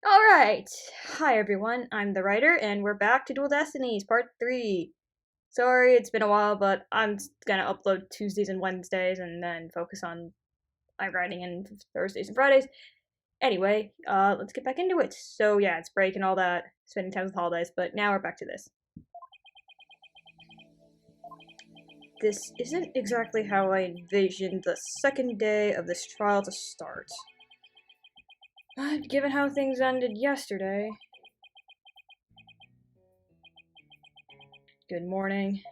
Alright, hi everyone, I'm the writer, and we're back to Dual Destinies, part 3. Sorry, it's been a while, but I'm gonna upload Tuesdays and Wednesdays, and then focus on my writing on Thursdays and Fridays. Anyway, let's get back into it. So yeah, it's break and all that, spending time with holidays, but now we're back to this. This isn't exactly how I envisioned the second day of this trial to start. But given how things ended yesterday... Good morning.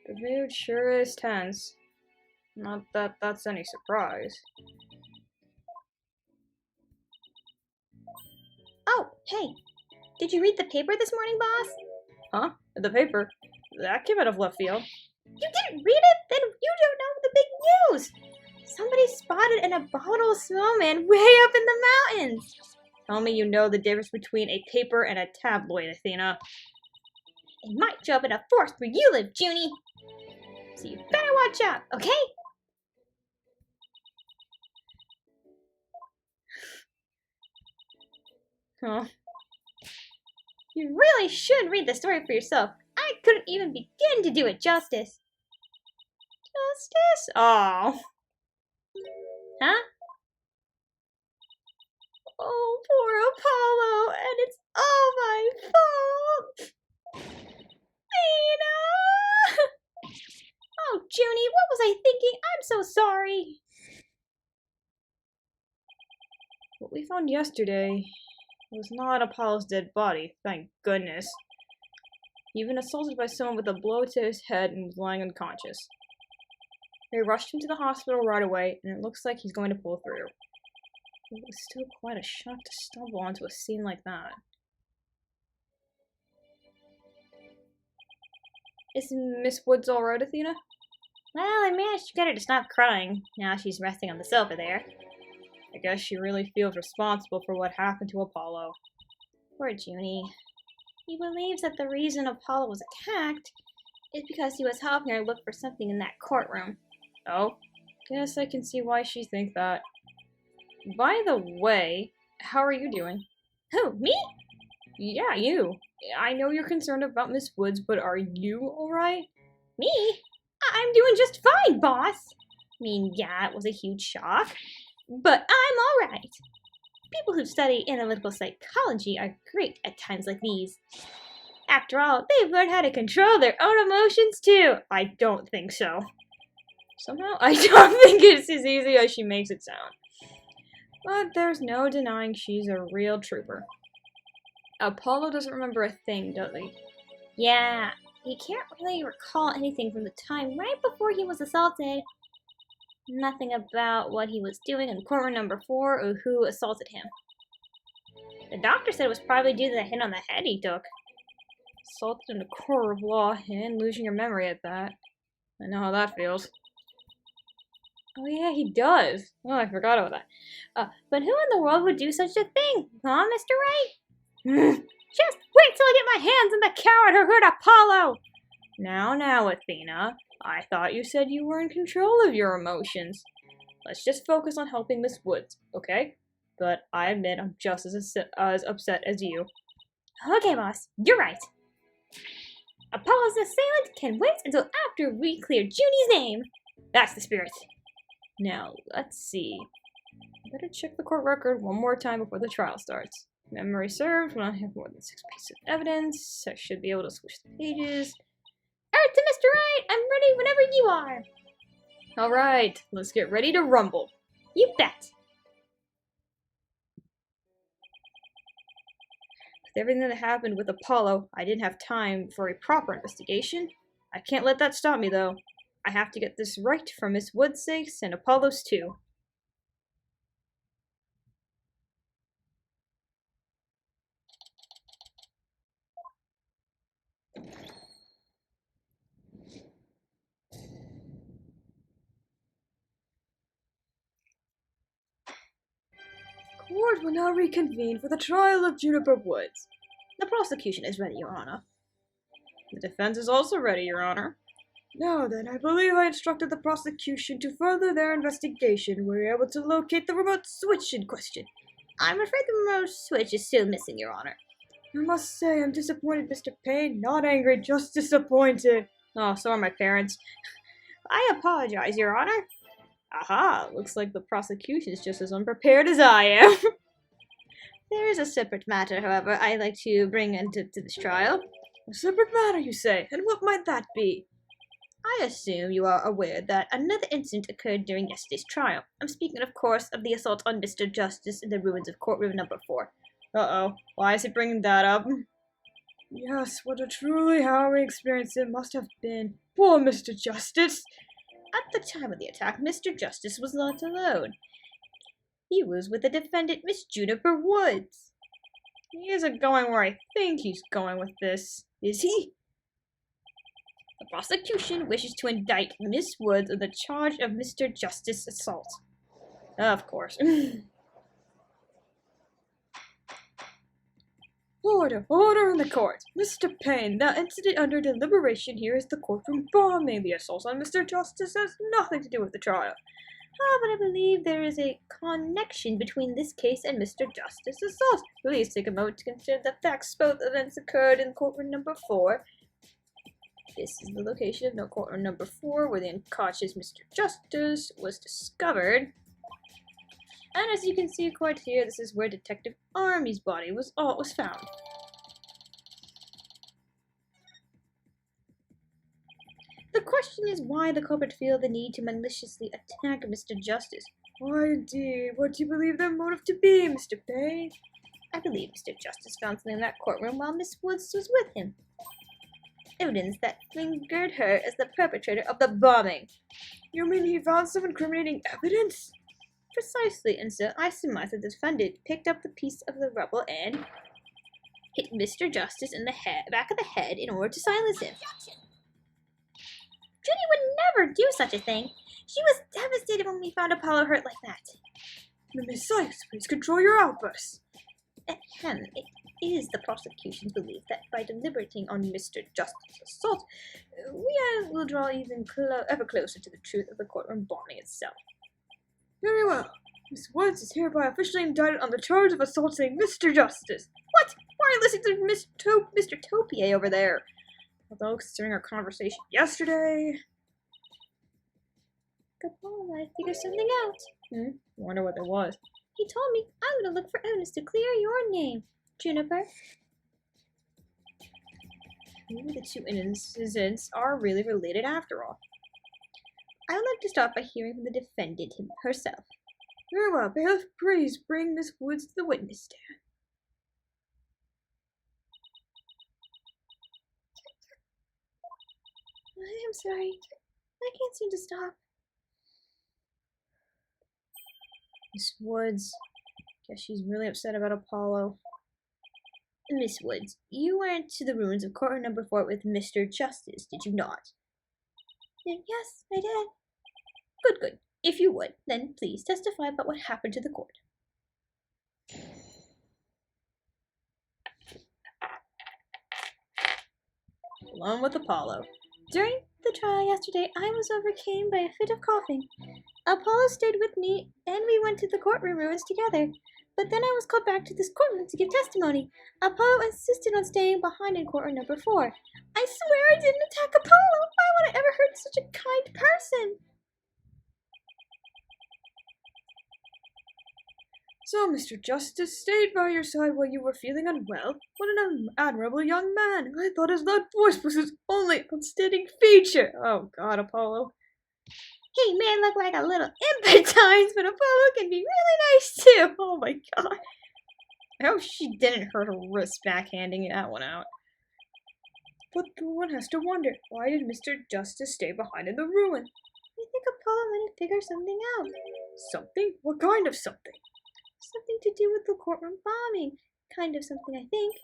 The mood sure is tense. Not that that's any surprise. Oh, hey. Did you read the paper this morning, boss? Huh? The paper? That came out of left field. You didn't read it? Then you don't know the big news. Somebody spotted an abominable snowman way up in the mountains. Tell me you know the difference between a paper and a tabloid, Athena. It might show up in a forest where you live, Junie. So you better watch out, okay? Huh? You really should read the story for yourself. I couldn't even begin to do it justice. Justice? Oh. Huh? Oh, poor Apollo, and it's all my fault. Athena! Oh, Junie, what was I thinking? I'm so sorry. What we found yesterday was not Apollo's dead body, thank goodness. He'd been assaulted by someone with a blow to his head and was lying unconscious. They rushed him to the hospital right away, and it looks like he's going to pull through. It was still quite a shock to stumble onto a scene like that. Is Miss Woods alright, Athena? Well, I managed to get her to stop crying. Now she's resting on the sofa there. I guess she really feels responsible for what happened to Apollo. Poor Junie. He believes that the reason Apollo was attacked is because he was helping her look for something in that courtroom. Oh, guess I can see why she thinks that. By the way, how are you doing? Who, me? Yeah, you. I know you're concerned about Miss Woods, but are you alright? Me? I'm doing just fine, boss. I mean, yeah, it was a huge shock, but I'm alright. People who study analytical psychology are great at times like these. After all, they've learned how to control their own emotions too. I don't think so. Somehow, I don't think it's as easy as she makes it sound. But there's no denying she's a real trooper. Apollo doesn't remember a thing, does he? Yeah, he can't really recall anything from the time right before he was assaulted. Nothing about what he was doing in courtroom number 4 or who assaulted him. The doctor said it was probably due to the hit on the head he took. Assaulted in a court of law and losing your memory at that. I know how that feels. Oh yeah, he does. Oh, I forgot about that. But who in the world would do such a thing? Huh, Mr. Wright? Just wait till I get my hands on the coward who hurt Apollo! Now, Athena. I thought you said you were in control of your emotions. Let's just focus on helping Miss Woods, okay? But I admit I'm just as upset as you. Okay, boss. You're right. Apollo's assailant can wait until after we clear Junie's name. That's the spirit. Now, let's see. I better check the court record one more time before the trial starts. Memory served when I have more than 6 pieces of evidence. I should be able to switch the pages. Alright, to Mr. Wright, I'm ready whenever you are. Alright, let's get ready to rumble. You bet. With everything that happened with Apollo, I didn't have time for a proper investigation. I can't let that stop me, though. I have to get this right for Miss Wood's sake and Apollo's too. Court will now reconvene for the trial of Juniper Woods. The prosecution is ready, Your Honor. The defense is also ready, Your Honor. Now then, I believe I instructed the prosecution to further their investigation. Were you able to locate the remote switch in question? I'm afraid the remote switch is still missing, Your Honor. I must say I'm disappointed, Mr. Payne. Not angry, just disappointed. Oh, so are my parents. I apologize, Your Honor. Aha, looks like the prosecution is just as unprepared as I am. There is a separate matter, however, I'd like to bring into this trial. A separate matter, you say? And what might that be? I assume you are aware that another incident occurred during yesterday's trial. I'm speaking, of course, of the assault on Mr. Justice in the ruins of courtroom number 4. Uh-oh, why is he bringing that up? Yes, what a truly harrowing experience it must have been. Poor Mr. Justice! At the time of the attack, Mr. Justice was not alone. He was with the defendant, Miss Juniper Woods. He isn't going where I think he's going with this, is he? The prosecution wishes to indict Miss Woods on the charge of Mr. Justice assault. Of course. Order in the court. Mr. Payne, the incident under deliberation here is the courtroom bombing. The assault on Mr. Justice has nothing to do with the trial. But I believe there is a connection between this case and Mr. Justice's assault. Please take a moment to consider the facts. Both events occurred in courtroom number 4. This is the location of courtroom number 4, where the unconscious Mr. Justice was discovered. And as you can see quite here, this is where Detective Army's body was found. The question is why the culprit feel the need to maliciously attack Mr. Justice. Why indeed? What do you believe their motive to be, Mr. Payne? I believe Mr. Justice found something in that courtroom while Miss Woods was with him. Evidence that fingered her as the perpetrator of the bombing. You mean he found some incriminating evidence? Precisely, and so I surmise that the defendant picked up the piece of the rubble and hit Mr. Justice in the back of the head in order to silence him. Judy would never do such a thing. She was devastated when we found Apollo hurt like that. Miss Sykes, please control your outbursts. It is the prosecution's belief that by deliberating on Mr. Justice's assault, we will draw even ever closer to the truth of the courtroom bombing itself. Very well. Miss Woods is hereby officially indicted on the charge of assaulting Mr. Justice. What? Why are you listening to Mr. Topier over there? Although, considering our conversation yesterday... Capone, I figured something out. Wonder what it was. He told me I'm going to look for evidence to clear your name, Juniper. Maybe the two incidents are really related after all. I would like to start by hearing from the defendant herself. Very well, bailiff, please bring Miss Woods to the witness stand. I'm sorry. I can't seem to stop. Miss Woods. Guess she's really upset about Apollo. Miss Woods, you went to the ruins of courtroom number 4 with Mr. Justice, did you not? Yes, I did. Good. If you would, then please testify about what happened to the court. Along with Apollo. During the trial yesterday, I was overcome by a fit of coughing. Apollo stayed with me, and we went to the courtroom ruins together. But then I was called back to this courtroom to give testimony. Apollo insisted on staying behind in courtroom number 4. I swear I didn't attack Apollo. Why would I ever hurt such a kind person? So, Mr. Justice stayed by your side while you were feeling unwell? What an admirable young man! I thought his loud voice was his only outstanding feature! Oh God, Apollo. He may look like a little imp at times, but Apollo can be really nice too! Oh my God. I hope she didn't hurt her wrist backhanding that one out. But one has to wonder, why did Mr. Justice stay behind in the ruin? I think Apollo might have figured something out. Something? What kind of something? Something to do with the courtroom bombing. Kind of something, I think.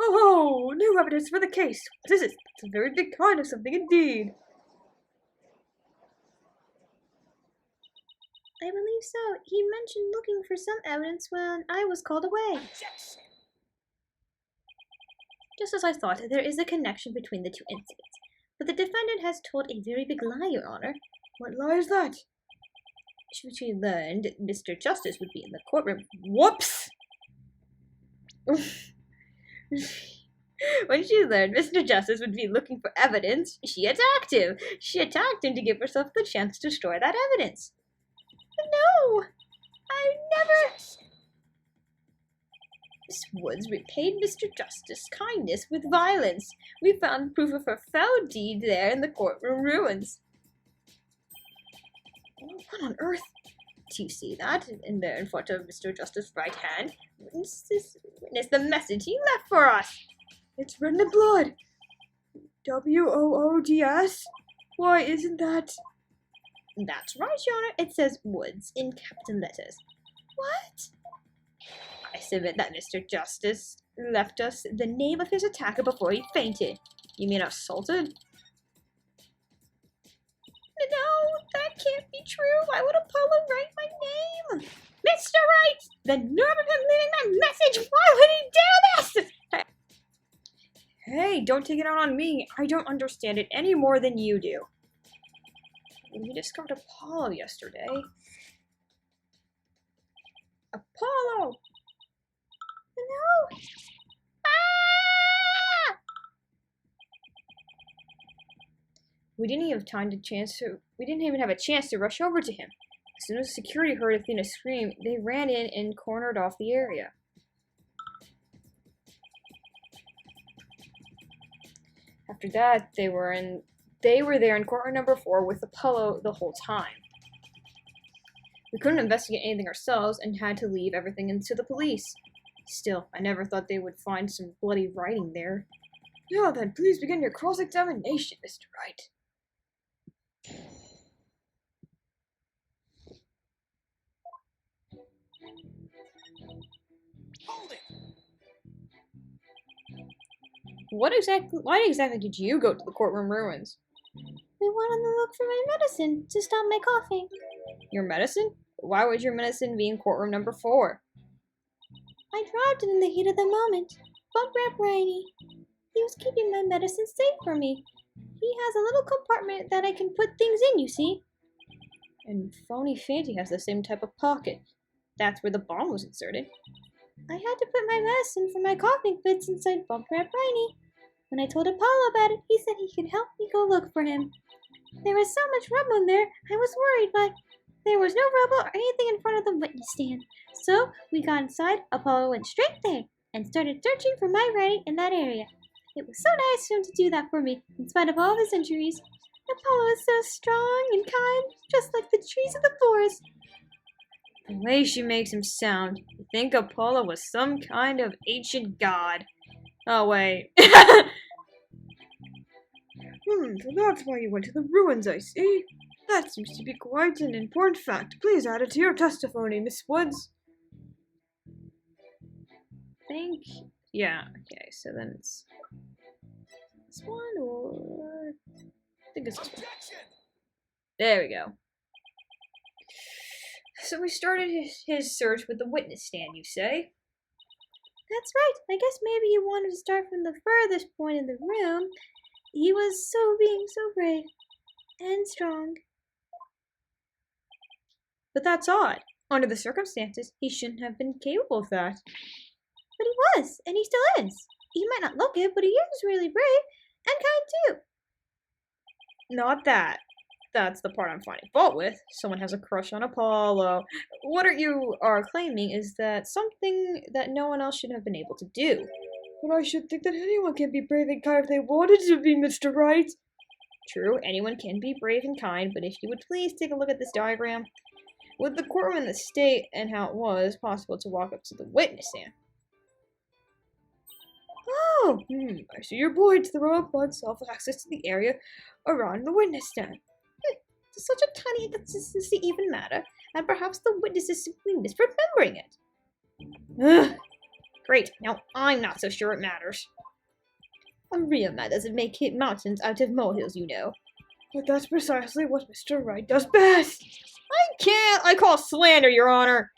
Oh, new evidence for the case. What is it? It's a very big kind of something indeed. I believe so. He mentioned looking for some evidence when I was called away. Just as I thought, there is a connection between the two incidents. But the defendant has told a very big lie, Your Honor. What lie is that? She learned Mr. Justice would be in the courtroom. Whoops! When she learned Mr. Justice would be looking for evidence, she attacked him. She attacked him to give herself the chance to destroy that evidence. No! I never... Miss Woods repaid Mr. Justice kindness with violence. We found proof of her foul deed there in the courtroom ruins. What on earth? Do you see that? In there in front of Mr. Justice's right hand. Witness the message he left for us. It's written in blood. Woods? Why isn't that? That's right, Your Honor. It says Woods in capital letters. What? I submit that Mr. Justice left us the name of his attacker before he fainted. You mean assaulted? No, that can't be true. Why would Apollo write my name? Mr. Wright! The nerve of him leaving that message! Why would he do this? Hey, don't take it out on me. I don't understand it any more than you do. We discovered Apollo yesterday. Apollo! No! Ah! We didn't even have a chance to rush over to him. As soon as security heard Athena scream, they ran in and cornered off the area. After that, they were there in courtroom number 4 with Apollo the whole time. We couldn't investigate anything ourselves and had to leave everything to the police. Still, I never thought they would find some bloody writing there. Now then, please begin your cross-examination, Mr. Wright. Hold it! Why exactly did you go to the courtroom ruins? We wanted to look for my medicine to stop my coughing. Your medicine? Why would your medicine be in courtroom number 4? I dropped it in the heat of the moment. Bump Rap Rainy. He was keeping my medicine safe for me. He has a little compartment that I can put things in, you see. And Phony Fancy has the same type of pocket. That's where the bomb was inserted. I had to put my medicine for my coughing fits inside Bump Rap Rainy. When I told Apollo about it, he said he could help me go look for him. There was so much rubble in there, I was worried, but there was no rubble or anything in front of the witness stand. So we got inside, Apollo went straight there, and started searching for my writing in that area. It was so nice of him to do that for me, in spite of all his injuries. Apollo is so strong and kind, just like the trees of the forest. The way she makes him sound, you think Apollo was some kind of ancient god. Oh, wait. So that's why you went to the ruins, I see. That seems to be quite an important fact. Please add it to your testimony, Miss Woods. Yeah, okay, so then it's this one, or I think it's this one. There we go. So we started his search with the witness stand, you say? That's right. I guess maybe you wanted to start from the furthest point in the room. He was being so brave and strong. But that's odd. Under the circumstances, he shouldn't have been capable of that. But he was, and he still is. He might not look it, but he is really brave and kind too. Not that. That's the part I'm finding fault with. Someone has a crush on Apollo. What you are claiming is that something that no one else should have been able to do. But I should think that anyone can be brave and kind if they wanted to be, Mr. Wright. True, anyone can be brave and kind, but if you would please take a look at this diagram. With the courtroom in the state and how it was possible to walk up to the witness stand. Oh, I see your board's the row of blood self-access to the area around the witness stand. Does such a tiny inconsistency even matter? And perhaps the witness is simply misremembering it. Ugh. Great, now I'm not so sure it matters. A real man doesn't make mountains out of molehills, you know. But that's precisely what Mr. Wright does best. I call slander, Your Honor.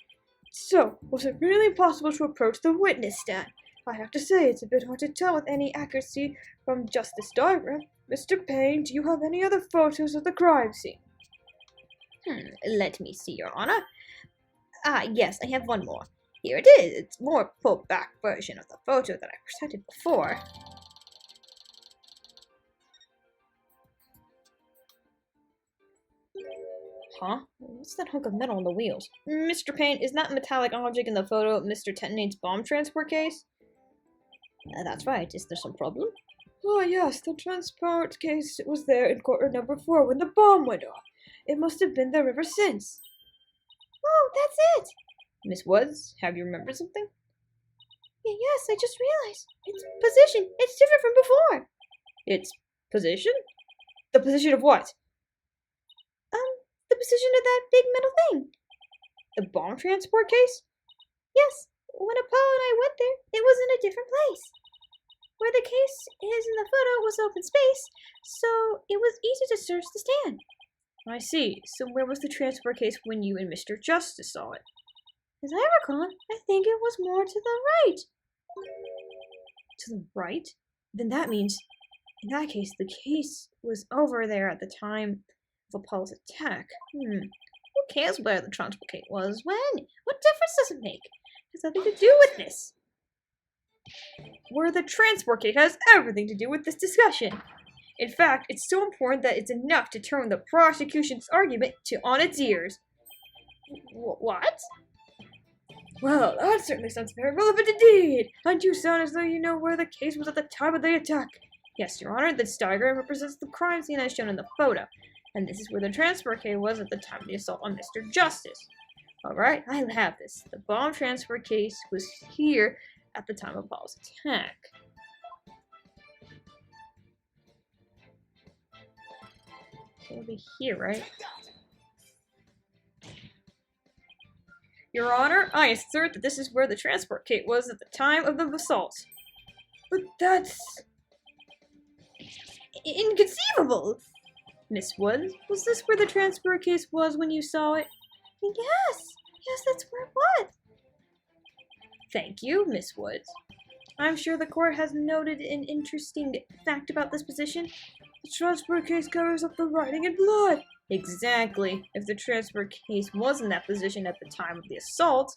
So, was it really possible to approach the witness stand? I have to say, it's a bit hard to tell with any accuracy from just this diagram. Mr. Payne, do you have any other photos of the crime scene? Let me see, Your Honor. Yes, I have one more. Here it is. It's more a pulled back version of the photo that I presented before. Huh? What's that hunk of metal on the wheels? Mr. Payne, is that metallic object in the photo of Mr. Tetonate's bomb transport case? That's right. Is there some problem? Oh yes, the transport case was there in quarter number 4 when the bomb went off. It must have been there ever since. Oh, that's it! Miss Woods, have you remembered something? Yes, I just realized. Its position. It's different from before. Its position? The position of what? The position of that big metal thing. The bomb transport case? Yes, when Apollo and I went there, it was in a different place. Where the case is in the photo was open space, so it was easy to search the stand. I see. So where was the transport case when you and Mr. Justice saw it? As I recall, I think it was more to the right. To the right? Then that means, in that case, the case was over there at the time of Apollo's attack. Who cares where the transport case was when? What difference does it make? It has nothing to do with this. Where the transport case has everything to do with this discussion. In fact, it's so important that it's enough to turn the prosecution's argument on its ears. What? Well, that certainly sounds very relevant indeed. And you sound as though you know where the case was at the time of the attack. Yes, Your Honor, this diagram represents the crime scene as shown in the photo. And this is where the transport case was at the time of the assault on Mr. Justice. Alright, I have this. The bomb transport case was here at the time of Apollo's attack. So it'll be here, right? Your Honor, I assert that this is where the transport case was at the time of the assault. But that's inconceivable! Miss Woods, was this where the transport case was when you saw it? Yes, that's where it was. Thank you, Miss Woods. I'm sure the court has noted an interesting fact about this position. The transport case covers up the writing in blood. Exactly. If the transport case was in that position at the time of the assault,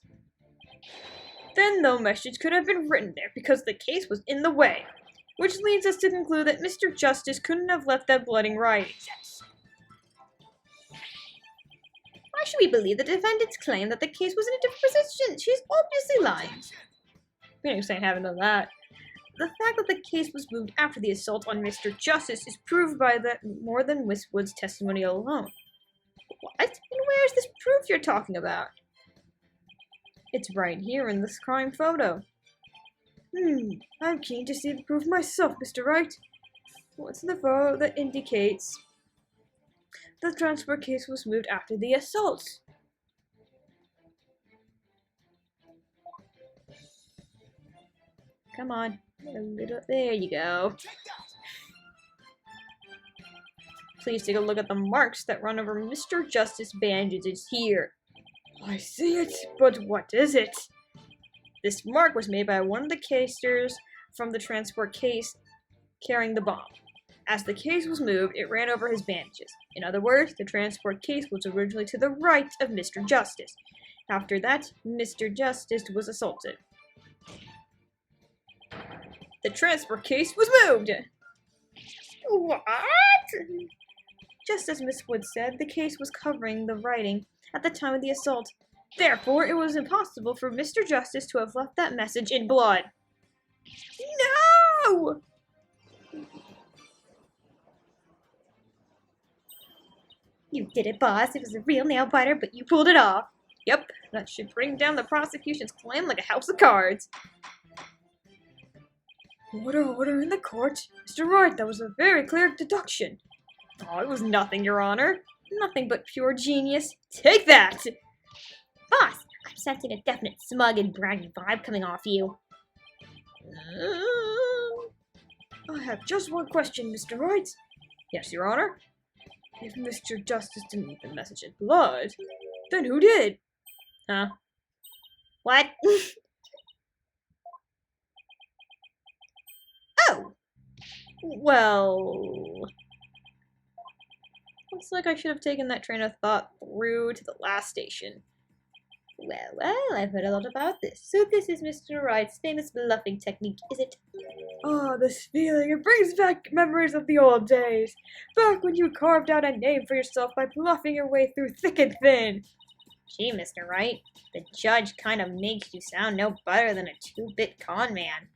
then no message could have been written there because the case was in the way. Which leads us to conclude that Mr. Justice couldn't have left that blood in writing. Why should we believe the defendant's claim that the case was in a different position? She's obviously lying. We ain't having none of that. The fact that the case was moved after the assault on Mr. Justice is proved by more than Miss Wood's testimony alone. What? And where is this proof you're talking about? It's right here in this crime photo. I'm keen to see the proof myself, Mr. Wright. What's in the photo that indicates the transport case was moved after the assault? Come on. There you go. Please take a look at the marks that run over Mr. Justice's bandages here. I see it, but what is it? This mark was made by one of the casers from the transport case carrying the bomb. As the case was moved, it ran over his bandages. In other words, the transport case was originally to the right of Mr. Justice. After that, Mr. Justice was assaulted. The transport case was moved! What? Just as Miss Wood said, the case was covering the writing at the time of the assault. Therefore, it was impossible for Mr. Justice to have left that message in blood. No! You did it, boss. It was a real nail-biter, but you pulled it off. Yep, that should bring down the prosecution's claim like a house of cards. Order in the court. Mr. Wright, that was a very clear deduction. Oh, it was nothing, Your Honor. Nothing but pure genius. Take that! Boss, I'm sensing a definite smug and braggy vibe coming off you. I have just one question, Mr. Wright. Yes, Your Honor. If Mr. Justice didn't leave the message in blood, then who did? Huh? What? Oh! Well, looks like I should have taken that train of thought through to the last station. Well, I've heard a lot about this. So this is Mr. Wright's famous bluffing technique, is it? Ah, this feeling, it brings back memories of the old days. Back when you carved out a name for yourself by bluffing your way through thick and thin. Gee, Mr. Wright, the judge kind of makes you sound no better than a two-bit con man.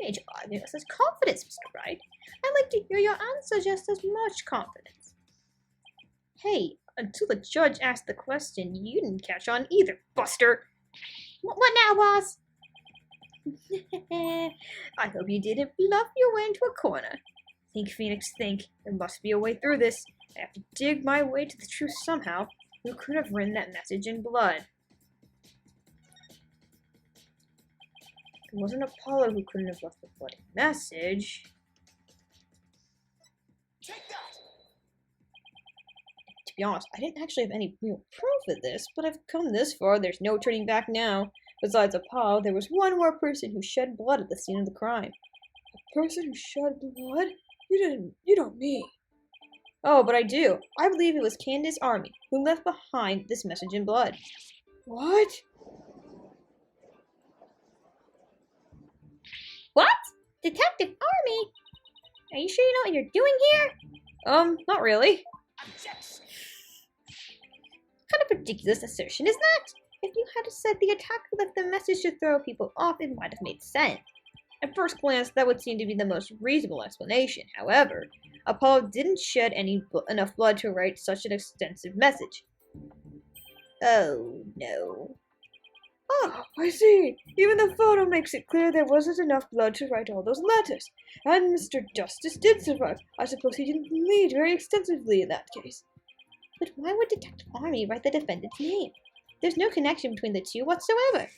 Major argument says confidence, Mr. Wright. I'd like to hear your answer just as much confidence. Hey, until the judge asked the question, you didn't catch on either, Buster. What now, boss? I hope you didn't bluff your way into a corner. Think, Phoenix, think. There must be a way through this. I have to dig my way to the truth somehow. Who could have written that message in blood? It wasn't Apollo who couldn't have left the bloody message. To be honest, I didn't actually have any real proof of this, but I've come this far, there's no turning back now. Besides Apollo, there was one more person who shed blood at the scene of the crime. A person who shed blood? You don't mean. Oh, but I do. I believe it was Candace Army who left behind this message in blood. What? What? Detective Army? Are you sure you know what you're doing here? Not really. Kind of ridiculous assertion, isn't that? If you had said the attacker left the message to throw people off, it might have made sense. At first glance, that would seem to be the most reasonable explanation. However, Apollo didn't shed enough blood to write such an extensive message. Oh, no. Oh, I see. Even the photo makes it clear there wasn't enough blood to write all those letters. And Mr. Justice did survive. I suppose he didn't bleed very extensively in that case. But why would Detective Army write the defendant's name? There's no connection between the two whatsoever.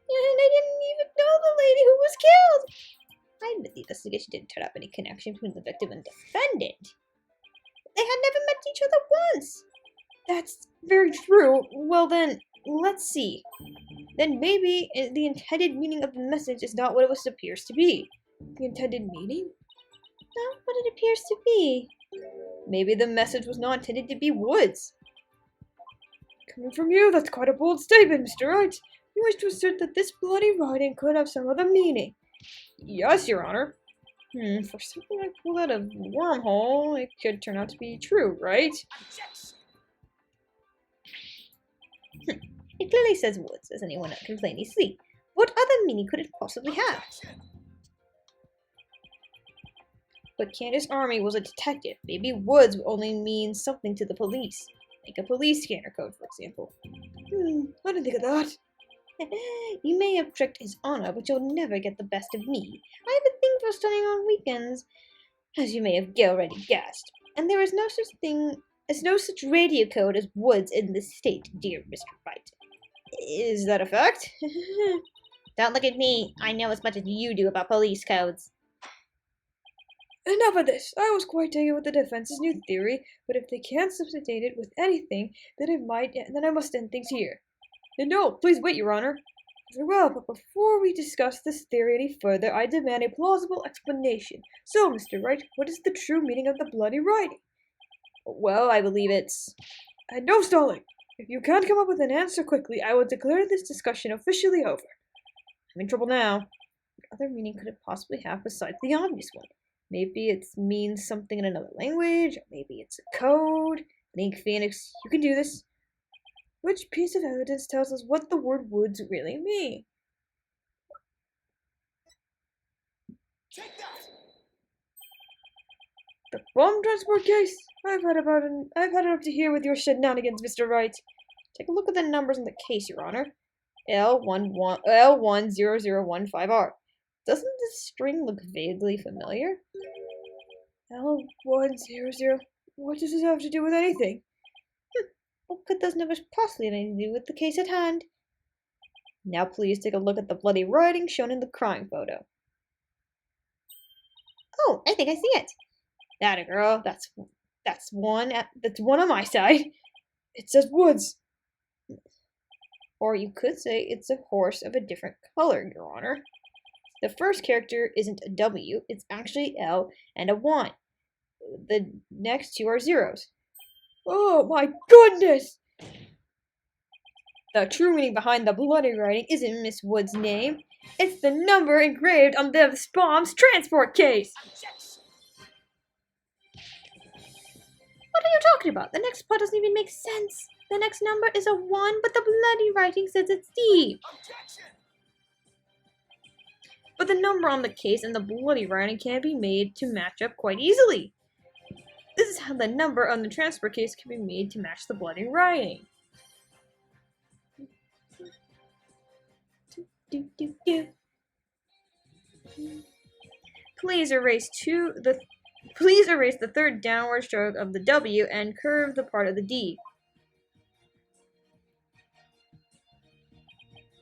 And I didn't even know the lady who was killed. I admit the investigation didn't turn up any connection between the victim and defendant. They had never met each other once. That's very true. Well then, let's see. Then maybe the intended meaning of the message is not what it appears to be. The intended meaning? Not what it appears to be. Maybe the message was not intended to be Woods. Coming from you, that's quite a bold statement, Mr. Wright. You wish to assert that this bloody writing could have some other meaning. Yes, Your Honor. For something I pulled out of a wormhole, it could turn out to be true, right? It clearly says Woods, as anyone can plainly see. What other meaning could it possibly have? But Candace Army was a detective. Maybe Woods only means something to the police. Like a police scanner code, for example. I didn't think of that. You may have tricked His Honor, but you'll never get the best of me. I have a thing for studying on weekends, as you may have already guessed. And there is no such radio code as Woods in this state, dear Mr. Wright. Is that a fact? Don't look at me. I know as much as you do about police codes. Enough of this. I was quite taken with the defense's new theory, but if they can't substantiate it with anything, then I must end things here. No, please wait, Your Honor. Very well, but before we discuss this theory any further, I demand a plausible explanation. So, Mr. Wright, what is the true meaning of the bloody writing? Well, I believe it's... And no stalling! If you can't come up with an answer quickly, I will declare this discussion officially over. I'm in trouble now. What other meaning could it possibly have besides the obvious one? Maybe it means something in another language, or maybe it's a code. Think, Phoenix, you can do this. Which piece of evidence tells us what the word woods really mean? The bomb transport case? I've had it up to here with your shenanigans, Mr. Wright. Take a look at the numbers in the case, Your Honor. L10015R. Doesn't this string look vaguely familiar? L100. What does this have to do with anything? What could those numbers possibly have anything to do with the case at hand? Now please take a look at the bloody writing shown in the crime photo. Oh, I think I see it. That a girl. That's one on my side. It says Woods. Or you could say it's a horse of a different color, Your Honor. The first character isn't a W, it's actually L and a 1. The next two are zeros. Oh my goodness! The true meaning behind the bloody writing isn't Miss Wood's name. It's the number engraved on the bomb's transport case. What are you talking about? The next part doesn't even make sense. The next number is a 1, but the bloody writing says it's D. But the number on the case and the bloody writing can be made to match up quite easily. This is how the number on the transport case can be made to match the bloody writing. Please erase the third downward stroke of the W and curve the part of the D.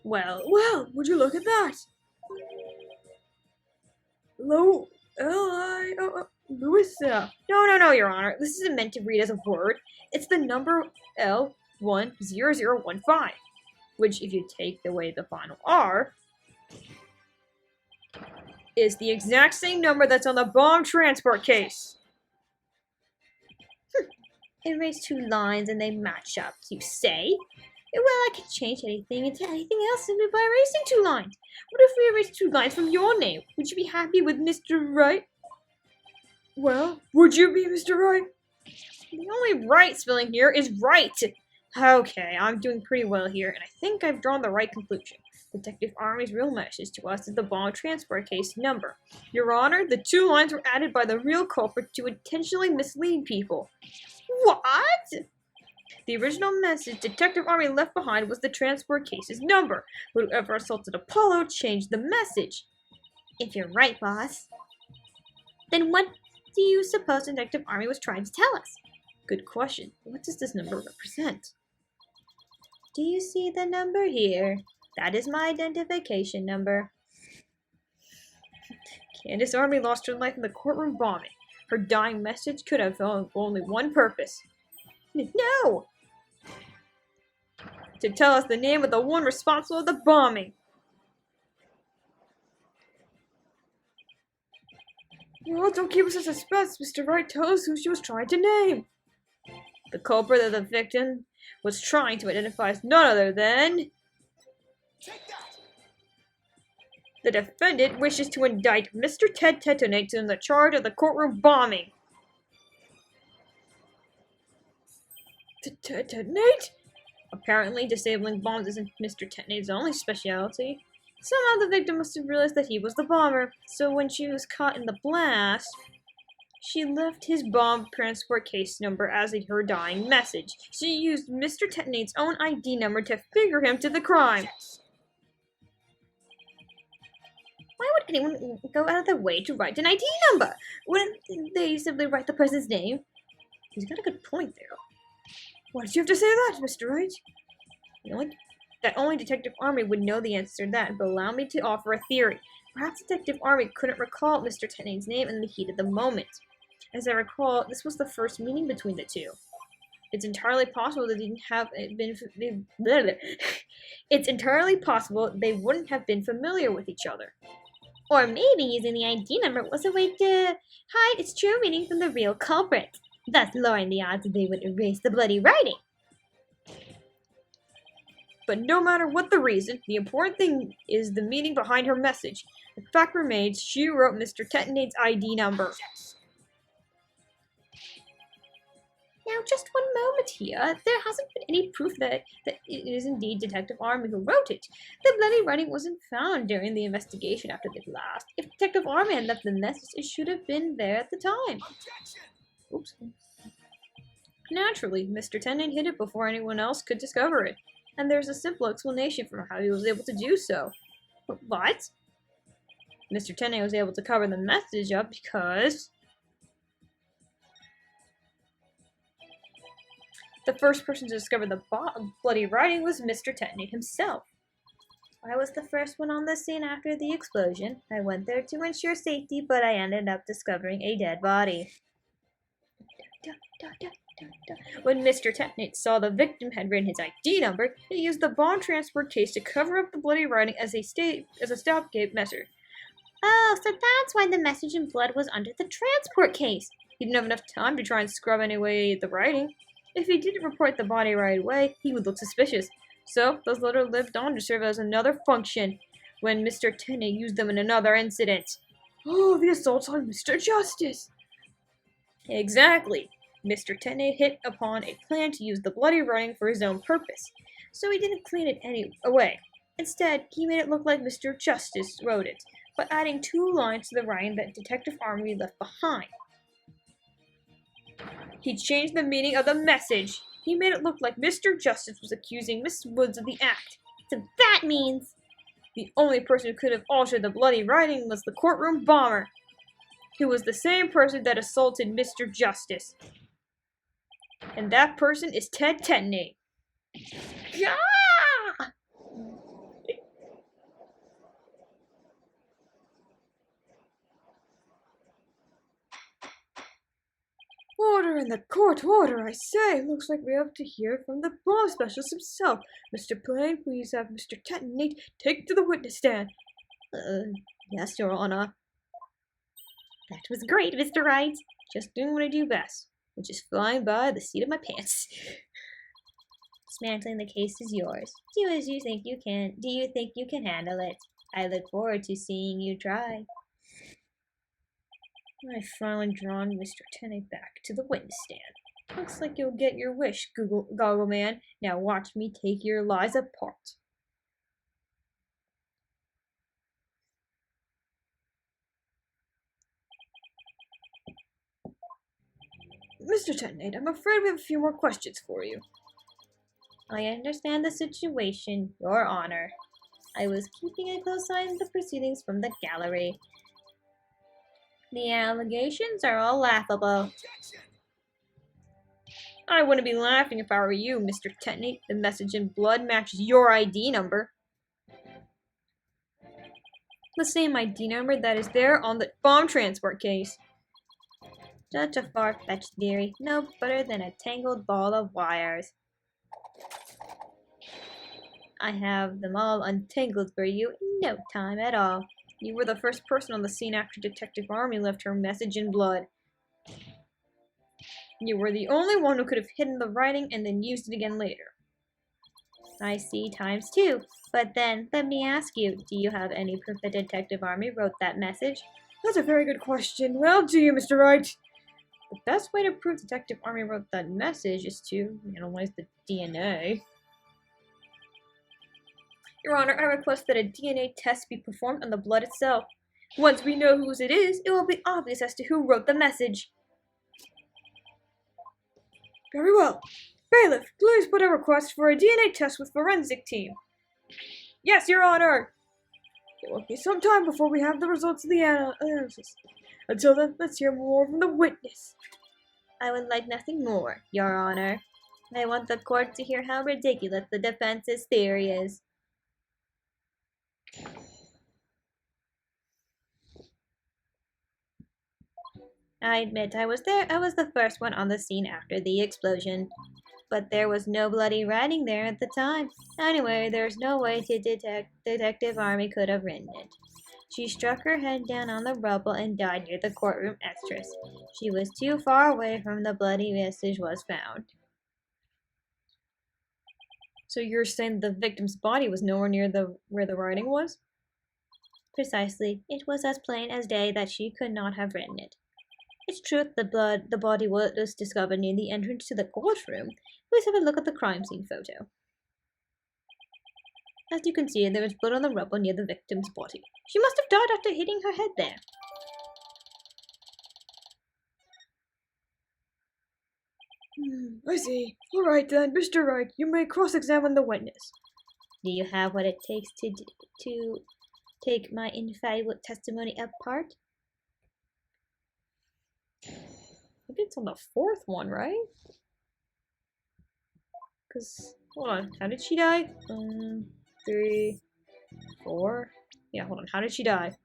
Well, would you look at that? Louisa. No, Your Honor. This isn't meant to read as a word. It's the number L10015, which, if you take away the final R, is the exact same number that's on the bomb transport case. Erase 2 lines and they match up, you say? Well, I can change anything into anything else simply by erasing 2 lines. What if we erase 2 lines from your name? Would you be happy with Mr. Right? Well, would you be Mr. Right? The only right spelling here is right. Okay, I'm doing pretty well here, and I think I've drawn the right conclusion. Detective Army's real message to us is the bomb transport case number. Your Honor, the 2 lines were added by the real culprit to intentionally mislead people. What? The original message Detective Army left behind was the transport case's number. Whoever assaulted Apollo changed the message. If you're right, boss. Then what do you suppose Detective Army was trying to tell us? Good question. What does this number represent? Do you see the number here? That is my identification number. Candace Army lost her life in the courtroom bombing. Her dying message could have only one purpose. No! To tell us the name of the one responsible for the bombing. Well, don't keep us in suspense, Mr. Wright. Tell us who she was trying to name. The culprit of the victim was trying to identify as none other than... The defendant wishes to indict Mr. Ted Tetonate on the charge of the courtroom bombing. Tetonate? Apparently, disabling bombs isn't Mr. Tetonate's only specialty. Somehow the victim must have realized that he was the bomber, so when she was caught in the blast, she left his bomb transport case number as her dying message. She used Mr. Tetonate's own ID number to figure him to the crime. Why would anyone go out of their way to write an ID number? Wouldn't they simply write the person's name? He's got a good point there. Why did you have to say that, Mr. Wright? Only Detective Army would know the answer to that, but allow me to offer a theory. Perhaps Detective Army couldn't recall Mr. Tetonate's name in the heat of the moment. As I recall, this was the first meeting between the two. It's entirely possible they didn't have been. It's entirely possible they wouldn't have been familiar with each other. Or maybe using the ID number was a way to hide its true meaning from the real culprit, thus lowering the odds that they would erase the bloody writing. But no matter what the reason, the important thing is the meaning behind her message. The fact remains, she wrote Mr. Tetonate's ID number. Now, just one moment here. There hasn't been any proof that it is indeed Detective Army who wrote it. The bloody writing wasn't found during the investigation after the blast. If Detective Army had left the message, it should have been there at the time. Oops. Naturally, Mr. Tetonate hid it before anyone else could discover it. And there's a simple explanation for how he was able to do so. What? Mr. Tetonate was able to cover the message up because... the first person to discover the bloody writing was Mr. Tetonate himself. I was the first one on the scene after the explosion. I went there to ensure safety, but I ended up discovering a dead body. When Mr. Tetonate saw the victim had written his ID number, he used the bomb transport case to cover up the bloody writing as a stopgap measure. Oh, so that's why the message in blood was under the transport case. He didn't have enough time to try and scrub away the writing. If he didn't report the body right away, he would look suspicious. So, those letters lived on to serve as another function when Mr. Tenney used them in another incident. Oh, the assault on Mr. Justice! Exactly. Mr. Tenney hit upon a plan to use the bloody writing for his own purpose, so he didn't clean it away. Instead, he made it look like Mr. Justice wrote it, by adding 2 lines to the writing that Detective Armory left behind. He changed the meaning of the message. He made it look like Mr. Justice was accusing Miss Woods of the act. So that means the only person who could have altered the bloody writing was the courtroom bomber, who was the same person that assaulted Mr. Justice. And that person is Ted Tenney. Yeah! Order in the court, order, I say. Looks like we have to hear from the bomb specialist himself. Mr. Plain, please have Mr. Tenney take to the witness stand. Yes, Your Honor. That was great, Mr. Wright. Just doing what I do best, which is flying by the seat of my pants. Dismantling the case is yours. Do as you think you can. Do you think you can handle it? I look forward to seeing you try. I've finally drawn Mr. Tenney back to the witness stand. Looks like you'll get your wish, Goggle Man. Now watch me take your lies apart. Mr. Tenney, I'm afraid we have a few more questions for you. I understand the situation, Your Honor. I was keeping a close eye on the proceedings from the gallery. The allegations are all laughable. I wouldn't be laughing if I were you, Mr. Tenney. The message in blood matches your ID number. The same ID number that is there on the bomb transport case. Such a far-fetched theory, no better than a tangled ball of wires. I have them all untangled for you in no time at all. You were the first person on the scene after Detective Army left her message in blood. You were the only one who could have hidden the writing and then used it again later. I see times 2. But then, let me ask you, do you have any proof that Detective Army wrote that message? That's a very good question. Well, do you, Mr. Wright? The best way to prove Detective Army wrote that message is to analyze the DNA. Your Honor, I request that a DNA test be performed on the blood itself. Once we know whose it is, it will be obvious as to who wrote the message. Very well. Bailiff, please put a request for a DNA test with forensic team. Yes, Your Honor. It will be some time before we have the results of the analysis. Until then, let's hear more from the witness. I would like nothing more, Your Honor. I want the court to hear how ridiculous the defense's theory is. I admit I was there. I was the first one on the scene after the explosion. But there was no bloody writing there at the time. Anyway, there's no way to Detective Army could have written it. She struck her head down on the rubble and died near the courtroom estrus. She was too far away from the bloody message was found. So you're saying the victim's body was nowhere near where the writing was? Precisely. It was as plain as day that she could not have written it. It's true the body was discovered near the entrance to the courtroom. Let's have a look at the crime scene photo. As you can see, there is blood on the rubble near the victim's body. She must have died after hitting her head there. I see. All right then, Mr. Wright, you may cross-examine the witness. Do you have what it takes to take my infallible testimony apart? I think it's on the 4th one, right? Because, hold on, how did she die? 3, 4. Yeah, hold on, how did she die?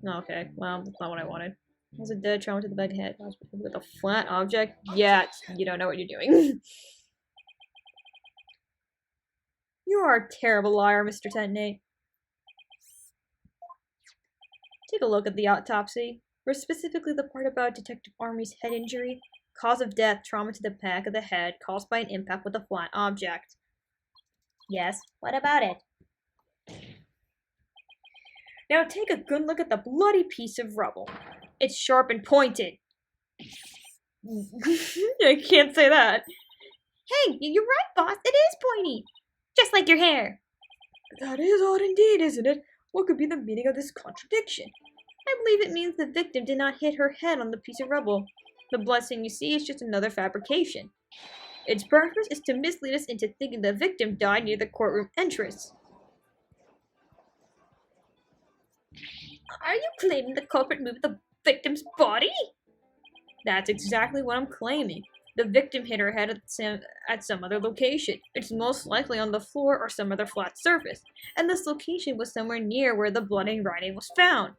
No, okay, well, that's not what I wanted. Was it dead, trauma to the back of the head? With a flat object? Yeah, you don't know what you're doing. You are a terrible liar, Mr. Tenney. Take a look at the autopsy, or specifically the part about Detective Army's head injury. Cause of death, trauma to the back of the head caused by an impact with a flat object. Yes, what about it? Now take a good look at the bloody piece of rubble. It's sharp and pointed. I can't say that. Hey, you're right, boss. It is pointy. Just like your hair. That is odd indeed, isn't it? What could be the meaning of this contradiction? I believe it means the victim did not hit her head on the piece of rubble. The blood stain you see is just another fabrication. Its purpose is to mislead us into thinking the victim died near the courtroom entrance. Are you claiming the culprit moved the victim's body? That's exactly what I'm claiming. The victim hit her head at some other location. It's most likely on the floor or some other flat surface, and this location was somewhere near where the blood and writing was found.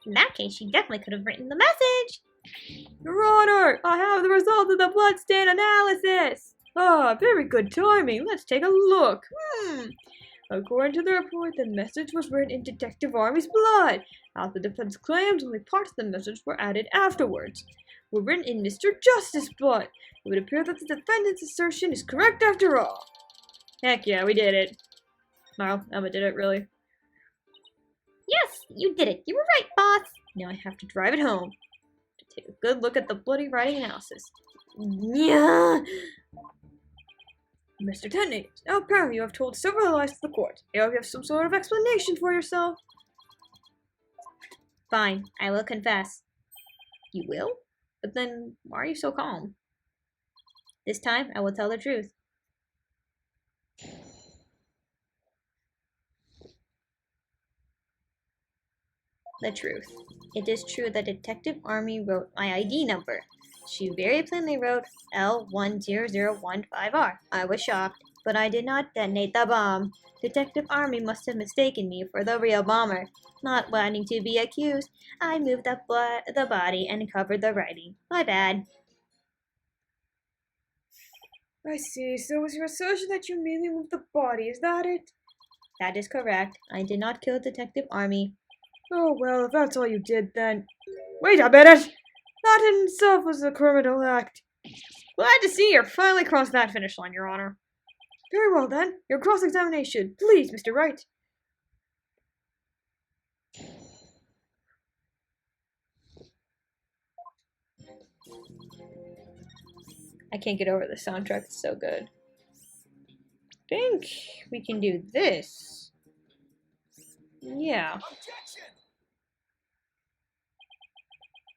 In that case, she definitely could have written the message. Your Honor, I have the result of the bloodstain analysis. Ah, very good timing. Let's take a look. According to the report, the message was written in Detective Army's blood. As the defense claims, only parts of the message were added afterwards. Were written in Mr. Justice's blood. It would appear that the defendant's assertion is correct after all. Heck yeah, we did it. Well, Emma did it, really. Yes, you did it. You were right, boss. Now I have to drive it home. To take a good look at the bloody writing analysis. Yeah. Mr. Tennant, now apparently you have told several lies to the court. I hope you have some sort of explanation for yourself. Fine, I will confess. You will? But then, why are you so calm? This time, I will tell the truth. The truth. It is true that Detective Army wrote my ID number. She very plainly wrote L10015R. I was shocked, but I did not detonate the bomb. Detective Army must have mistaken me for the real bomber. Not wanting to be accused, I moved the body and covered the writing. My bad. I see. So it was your assertion that you merely moved the body, is that it? That is correct. I did not kill Detective Army. Oh, well, if that's all you did, then... Wait a minute! That in itself was a criminal act. Glad to see you're finally crossed that finish line, Your Honor. Very well, then. Your cross-examination. Please, Mr. Wright. I can't get over the soundtrack. It's so good. I think we can do this. Yeah.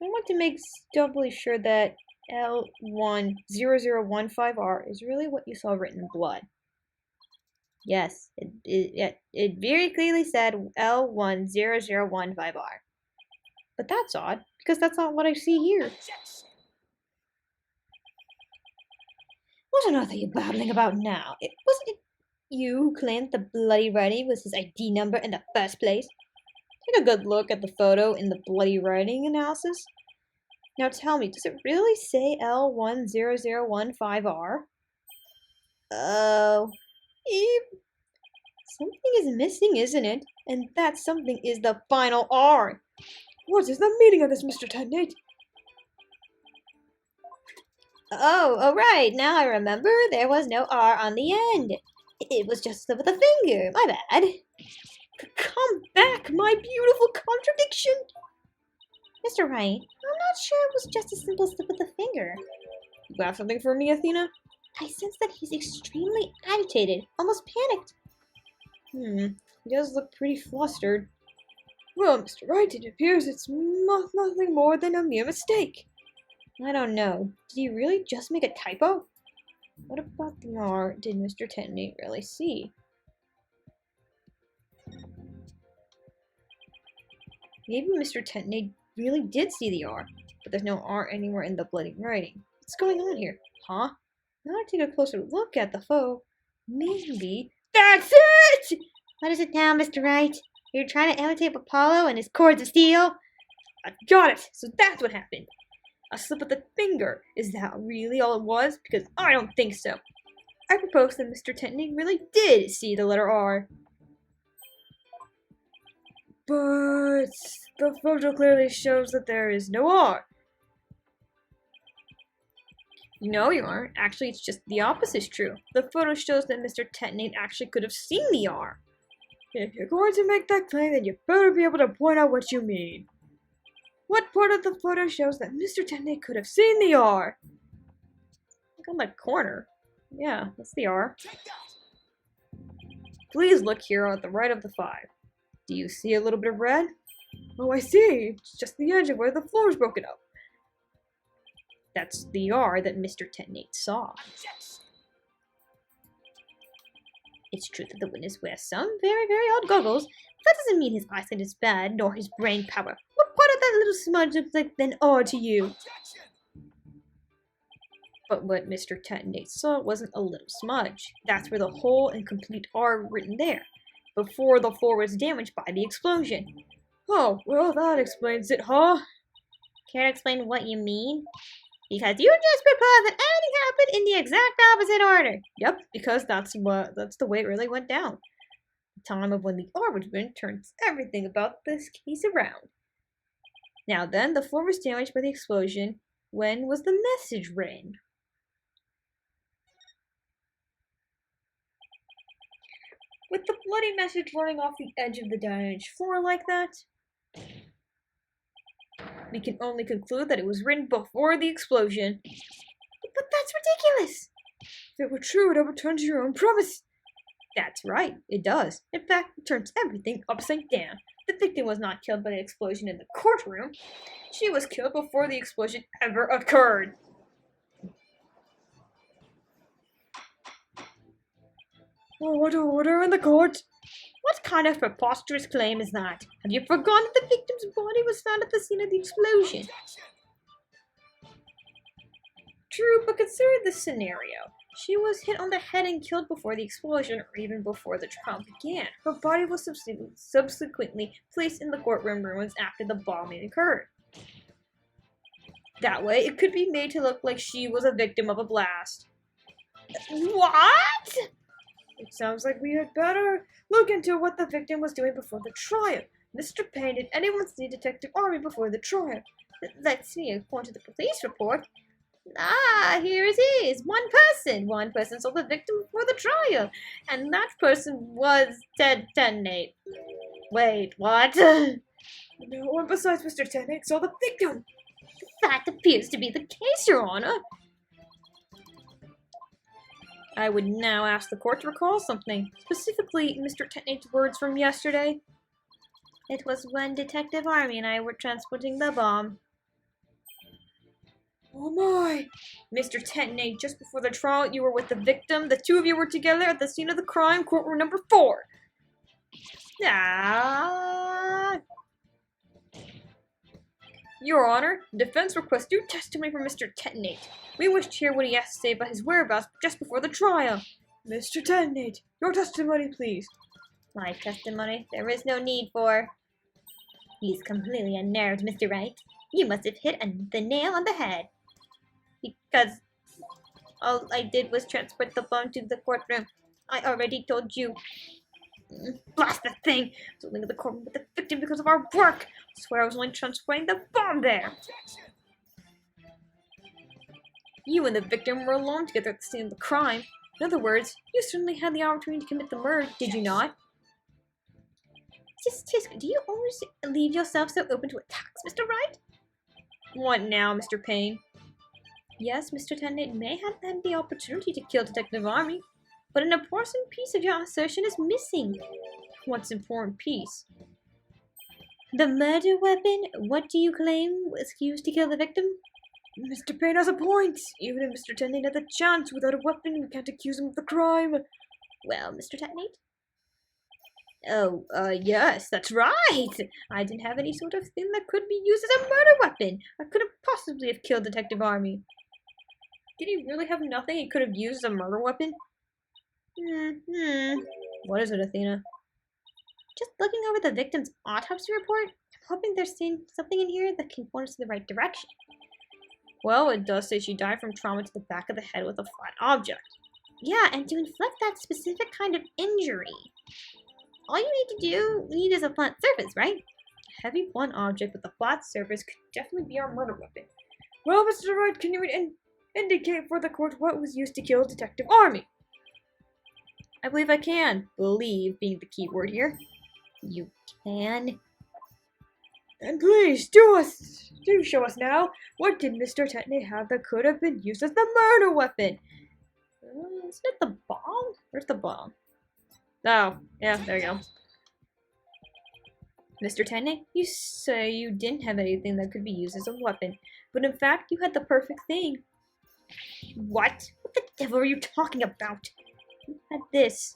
I want to make doubly sure that L10015R is really what you saw written in blood. Yes, it very clearly said L10015R. But that's odd, because that's not what I see here. What on earth are you babbling about now? Wasn't it you who claimed the bloody writing was his ID number in the first place? Take a good look at the photo in the bloody writing analysis. Now tell me, does it really say L10015R? Oh. Something is missing, isn't it? And that something is the final R. What is the meaning of this, Mr. Tennant? Oh, right. Now I remember. There was no R on the end. It was just a slip of the finger. My bad. Come back, my beautiful contradiction. Mr. Wright, I'm not sure it was just a simple slip of the finger. You have something for me, Athena? I sense that he's extremely agitated, almost panicked. He does look pretty flustered. Well, Mr. Wright, it appears it's nothing more than a mere mistake. I don't know. Did he really just make a typo? What about the R did Mr. Tennant really see? Maybe Mr. Tennant really did see the R, but there's no R anywhere in the bloody writing. What's going on here? Huh? Now I take a closer look at the foe. Maybe... That's it! What is it now, Mr. Wright? You're trying to imitate Apollo and his cords of steel? I got it! So that's what happened. A slip of the finger. Is that really all it was? Because I don't think so. I propose that Mr. Tennant really did see the letter R. But the photo clearly shows that there is no R. No, you aren't. Actually, it's just the opposite is true. The photo shows that Mr. Tetonate actually could have seen the R. If you're going to make that claim, then you better be able to point out what you mean. What part of the photo shows that Mr. Tetonate could have seen the R? Look on the corner. Yeah, that's the R. Please look here at the right of the 5. Do you see a little bit of red? Oh, I see. It's just the edge of where the floor is broken up. That's the R that Mr. Tetonate saw. It's true that the witness wears some very, very odd goggles, but that doesn't mean his eyesight is bad, nor his brain power. What part of that little smudge looks like an R to you? But what Mr. Tetonate saw wasn't a little smudge. That's where the whole and complete R written there, before the floor was damaged by the explosion. Oh, well, that explains it, huh? Care to explain what you mean? Because you just proposed that everything happened in the exact opposite order. Yep, because that's the way it really went down. The time of when the R was written turns everything about this case around. Now then, the floor was damaged by the explosion. When was the message written? With the bloody message running off the edge of the damaged floor like that, we can only conclude that it was written before the explosion. But that's ridiculous! If it were true, it overturns your own premise. That's right, it does. In fact, it turns everything upside down. The victim was not killed by the explosion in the courtroom. She was killed before the explosion ever occurred. Order in the court. What kind of preposterous claim is that? Have you forgotten that the victim's body was found at the scene of the explosion? True, but consider this scenario. She was hit on the head and killed before the explosion, or even before the trial began. Her body was subsequently placed in the courtroom ruins after the bombing occurred. That way, it could be made to look like she was a victim of a blast. What? It sounds like we had better look into what the victim was doing before the trial. Mr. Payne, did anyone see Detective Army before the trial? Let's see, according to the police report. Ah, here it is. One person. One person saw the victim before the trial. And that person was Ted Tetonate. Wait, what? No one besides Mr. Tetonate saw the victim. That appears to be the case, Your Honor. I would now ask the court to recall something, specifically Mr. Tetonate's words from yesterday. It was when Detective Army and I were transporting the bomb. Oh my! Mr. Tetonate, just before the trial, you were with the victim. The two of you were together at the scene of the crime, courtroom number 4. Ah! Your Honor, the defense requests due testimony from Mr. Tetonate. We wish to hear what he has to say about his whereabouts just before the trial. Mr. Tetonate, your testimony, please. My testimony? There is no need for. He's completely unnerved, Mr. Wright. You must have hit the nail on the head. Because all I did was transport the bomb to the courtroom. I already told you. Blast the thing! I was only in the courtroom with the victim because of our work. I swear I was only transporting the bomb there. You and the victim were alone together at the scene of the crime. In other words, you certainly had the opportunity to commit the murder, did you not? Just, do you always leave yourself so open to attacks, Mr. Wright? What now, Mr. Payne? Yes, Mr. Tetonate may have had the opportunity to kill Detective Army, but an important piece of your assertion is missing. What's important piece? The murder weapon. What do you claim was used to kill the victim? Mr. Payne has a point. Even if Mr. Tetonate had the chance, without a weapon, we can't accuse him of the crime. Well, Mr. Tetonate? Oh, yes, that's right. I didn't have any sort of thing that could be used as a murder weapon. I couldn't possibly have killed Detective Army. Did he really have nothing he could have used as a murder weapon? What is it, Athena? Just looking over the victim's autopsy report, I'm hoping there's something in here that can point us in the right direction. Well, it does say she died from trauma to the back of the head with a flat object. Yeah, and to inflict that specific kind of injury. All you need is a flat surface, right? A heavy blunt object with a flat surface could definitely be our murder weapon. Well, Mr. Wright, can you indicate for the court what was used to kill Detective Army? I believe I can. Believe being the key word here. You can? And please, do show us now. What did Mr. Tetney have that could have been used as the murder weapon? Isn't it the bomb? Where's the bomb? Oh, yeah, there you go. Mr. Tetney, you say you didn't have anything that could be used as a weapon, but in fact, you had the perfect thing. What? What the devil are you talking about? You had this.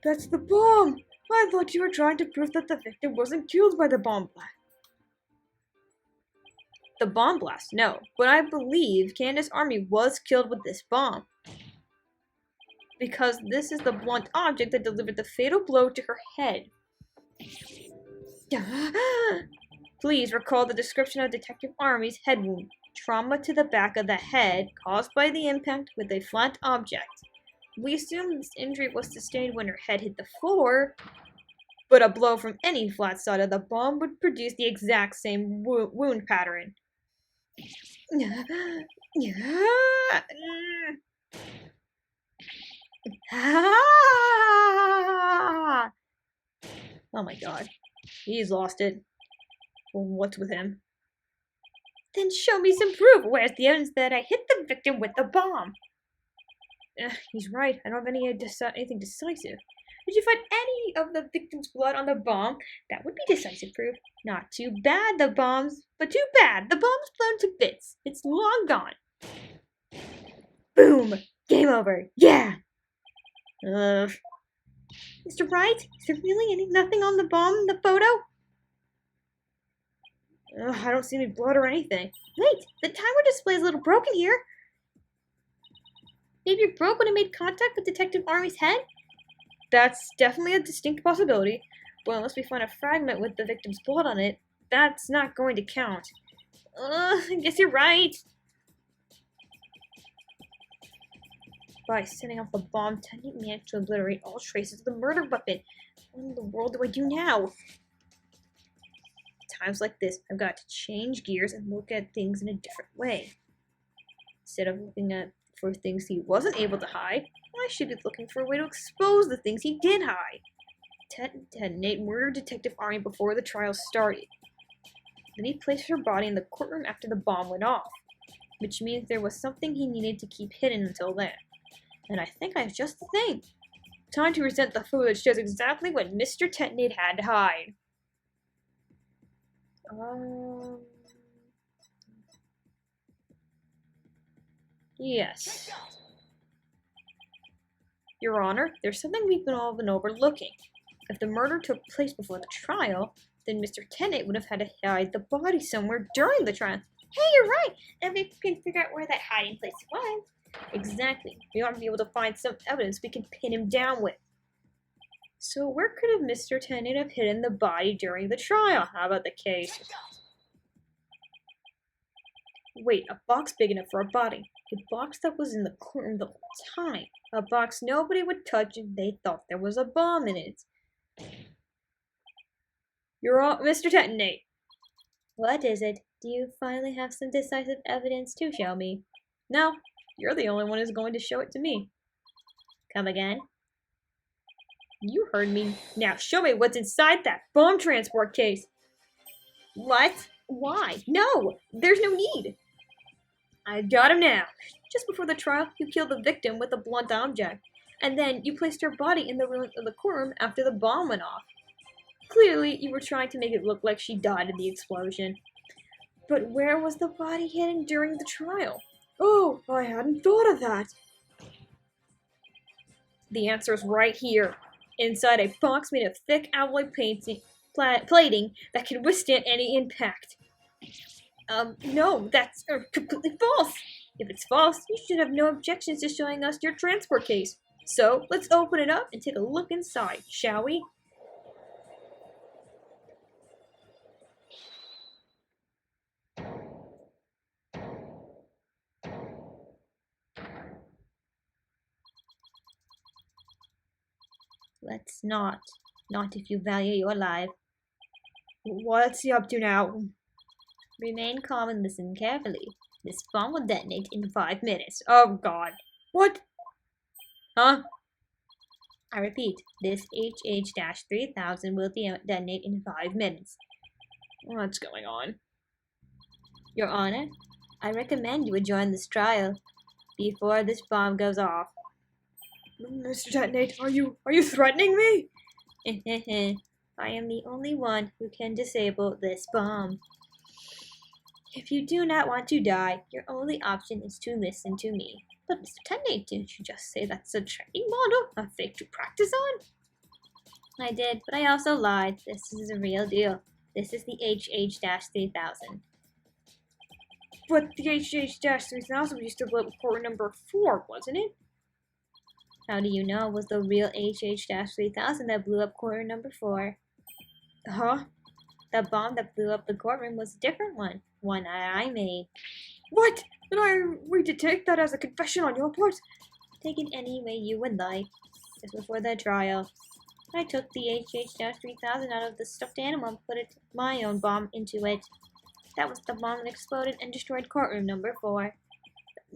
That's the bomb! I thought you were trying to prove that the victim wasn't killed by the bomb blast. The bomb blast, no, but I believe Candace Army was killed with this bomb. Because this is the blunt object that delivered the fatal blow to her head. Please recall the description of Detective Army's head wound. Trauma to the back of the head caused by the impact with a flat object. We assume this injury was sustained when her head hit the floor, but a blow from any flat side of the bomb would produce the exact same wound pattern. Oh my god. He's lost it. Well, what's with him? Then show me some proof. Where's the evidence that I hit the victim with the bomb? He's right. I don't have anything decisive. Did you find any of the victim's blood on the bomb? That would be decisive proof. Not too bad, the bomb's blown to bits. It's long gone. Boom! Game over. Yeah! Mr. Wright, is there really nothing on the bomb in the photo? I don't see any blood or anything. Wait, the timer display is a little broken here. Maybe it broke when it made contact with Detective Army's head? That's definitely a distinct possibility. But unless we find a fragment with the victim's blood on it, that's not going to count. I guess you're right. By setting off the bomb, Teddy managed to obliterate all traces of the murder weapon. What in the world do I do now? Times like this, I've got to change gears and look at things in a different way. Instead of looking for things he wasn't able to hide, I should be looking for a way to expose the things he did hide. Nate murdered Detective Army before the trial started. Then he placed her body in the courtroom after the bomb went off, which means there was something he needed to keep hidden until then. And I think I have just the thing. Time to present the photo that shows exactly what Mr. Tetnade had to hide. Yes. Your Honor, there's something we've all been overlooking. If the murder took place before the trial, then Mr. Tennant would have had to hide the body somewhere during the trial. Hey, you're right! And we can figure out where that hiding place was. Exactly. We ought to be able to find some evidence we can pin him down with. So where could have Mr. Tennant have hidden the body during the trial? How about the case? Wait, a box big enough for a body. A box that was in the courtroom the whole time. A box nobody would touch if they thought there was a bomb in it. You're all, Mr. Tetnate. What is it? Do you finally have some decisive evidence to show me? No, you're the only one who's going to show it to me. Come again? You heard me. Now show me what's inside that bomb transport case. What? Why? No, there's no need. I got him now. Just before the trial, you killed the victim with a blunt object, and then you placed her body in the room of the courtroom after the bomb went off. Clearly, you were trying to make it look like she died in the explosion. But where was the body hidden during the trial? Oh, I hadn't thought of that. The answer is right here, inside a box made of thick alloy plating that can withstand any impact. No, that's completely false. If it's false, you should have no objections to showing us your transport case. So, let's open it up and take a look inside, shall we? Let's not. Not if you value your life. What's he up to now? Remain calm and listen carefully. This bomb will detonate in 5 minutes. Oh god. What? Huh? I repeat, this HH-3000 will detonate in 5 minutes. What's going on? Your Honor, I recommend you adjourn this trial before this bomb goes off. Mr. Detonate, are you threatening me? I am the only one who can disable this bomb. If you do not want to die, your only option is to listen to me. But Mr. Detonate, didn't you just say that's a training model? A fake to practice on? I did, but I also lied. This is a real deal. This is the HH-3000. But the HH-3000 used to blow up core number 4, wasn't it? How do you know it was the real HH-3000 that blew up core number 4? Huh? The bomb that blew up the courtroom was a different one that I made. What? Then are we to take that as a confession on your part? Take it any way you would like. Just before the trial, I took the HH-3000 out of the stuffed animal and put my own bomb into it. That was the bomb that exploded and destroyed courtroom number 4.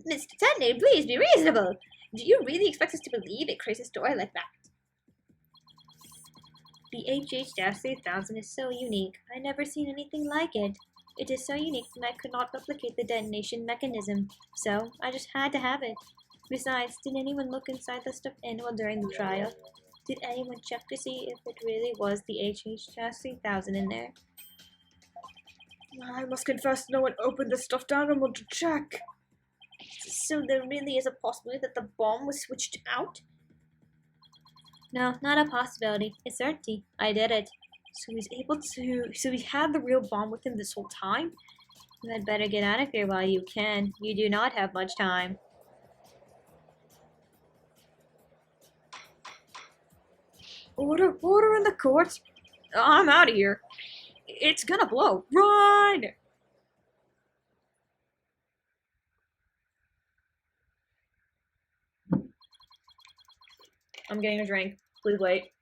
Mr. Detonate, please be reasonable. Do you really expect us to believe a crazy story like that? The HH-3000 is so unique. I never seen anything like it. It is so unique that I could not replicate the detonation mechanism, so I just had to have it. Besides, did anyone look inside the stuffed animal during the trial? Did anyone check to see if it really was the HH-3000 in there? I must confess no one opened the stuffed animal to check. So there really is a possibility that the bomb was switched out? No, not a possibility. It's certainty. I did it. So he had the real bomb with him this whole time? You had better get out of here while you can. You do not have much time. Order in the court. I'm out of here. It's gonna blow. Run! I'm getting a drink. Please wait.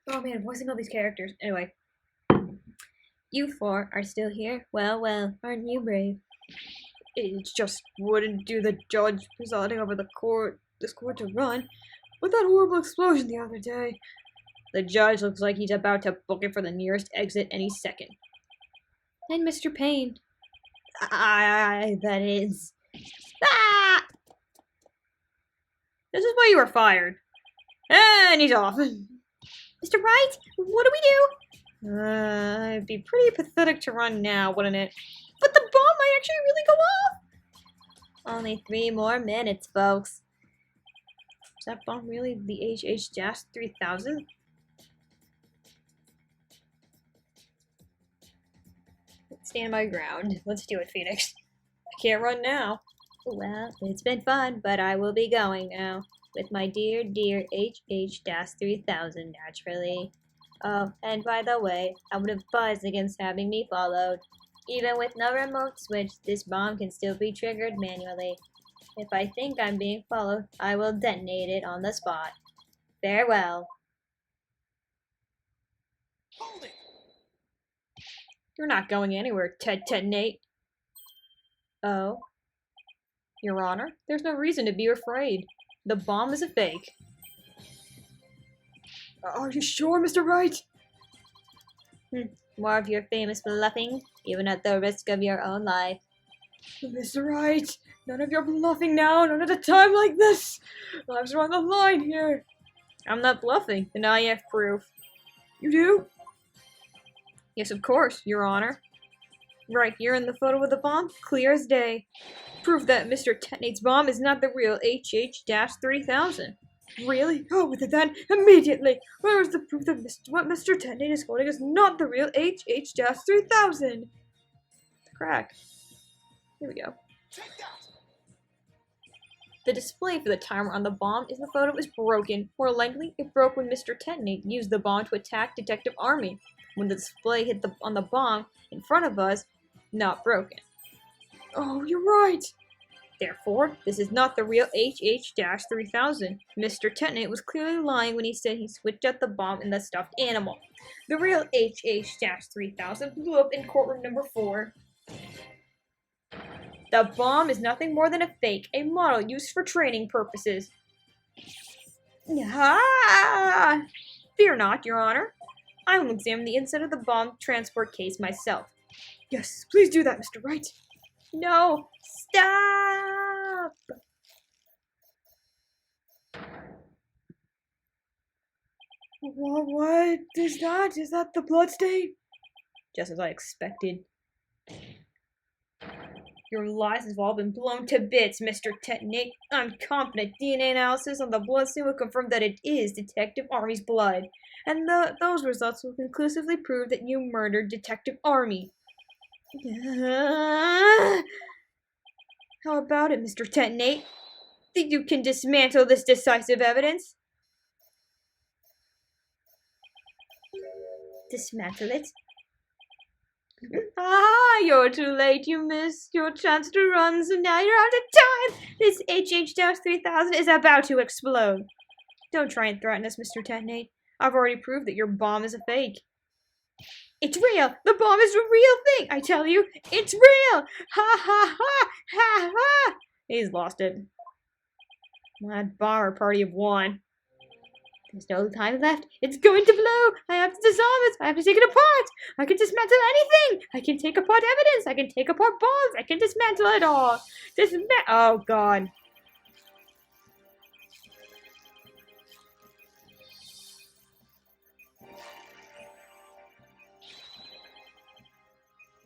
Oh man, voicing all these characters. Anyway. You 4 are still here? Well, aren't you brave? It just wouldn't do the judge presiding over this court to run. With that horrible explosion the other day. The judge looks like he's about to book it for the nearest exit any second. And Mr. Payne. That is. Ah! This is why you were fired. And he's off. Mr. Wright, what do we do? It'd be pretty pathetic to run now, wouldn't it? But the bomb might actually really go off! Only 3 more minutes, folks. Is that bomb really the HH-3000? Stand my ground. Let's do it, Phoenix. I can't run now. Well, it's been fun, but I will be going now. With my dear HH-3000, naturally. Oh, and by the way, I would advise against having me followed. Even with no remote switch, this bomb can still be triggered manually. If I think I'm being followed, I will detonate it on the spot. Farewell. Hold it! You're not going anywhere, Detonate. Oh? Your Honor, there's no reason to be afraid. The bomb is a fake. Are you sure, Mr. Wright? More of your famous bluffing, even at the risk of your own life. Mr. Wright, none of your bluffing now, not at a time like this. Lives are on the line here. I'm not bluffing, and I have proof. You do? Yes, of course, Your Honor. Right here in the photo of the bomb, clear as day. Proof that Mr. Detonate's bomb is not the real HH-3000. Really? Oh, with it then, immediately! Where is the proof that what Mr. Detonate is holding is not the real HH-3000? Crack. Here we go. The display for the timer on the bomb in the photo is broken. More likely, it broke when Mr. Detonate used the bomb to attack Detective Army. When the display hit on the bomb in front of us, not broken. Oh, you're right! Therefore, this is not the real HH-3000. Mr. Tetonate was clearly lying when he said he switched out the bomb in the stuffed animal. The real HH-3000 blew up in courtroom number 4. The bomb is nothing more than a fake, a model used for training purposes. Ah! Fear not, Your Honor. I will examine the inside of the bomb transport case myself. Yes, please do that, Mr. Wright. No, stop! What is that? Is that the bloodstain? Just as I expected. Your lies have all been blown to bits, Mr. Tetonate. I'm confident DNA analysis on the bloodstain will confirm that it is Detective Army's blood. And those results will conclusively prove that you murdered Detective Army. How about it, Mr. Tetonate? Think you can dismantle this decisive evidence? Dismantle it? Ah, you're too late. You missed your chance to run, so now you're out of time. This HH-3000 is about to explode. Don't try and threaten us, Mr. Tetonate. I've already proved that your bomb is a fake. It's real! The bomb is a real thing! I tell you, it's real! Ha ha ha! Ha ha! He's lost it. That bomber party of one. There's no time left. It's going to blow! I have to disarm it! I have to take it apart! I can dismantle anything! I can take apart evidence! I can take apart bombs! I can dismantle it all! Oh, God.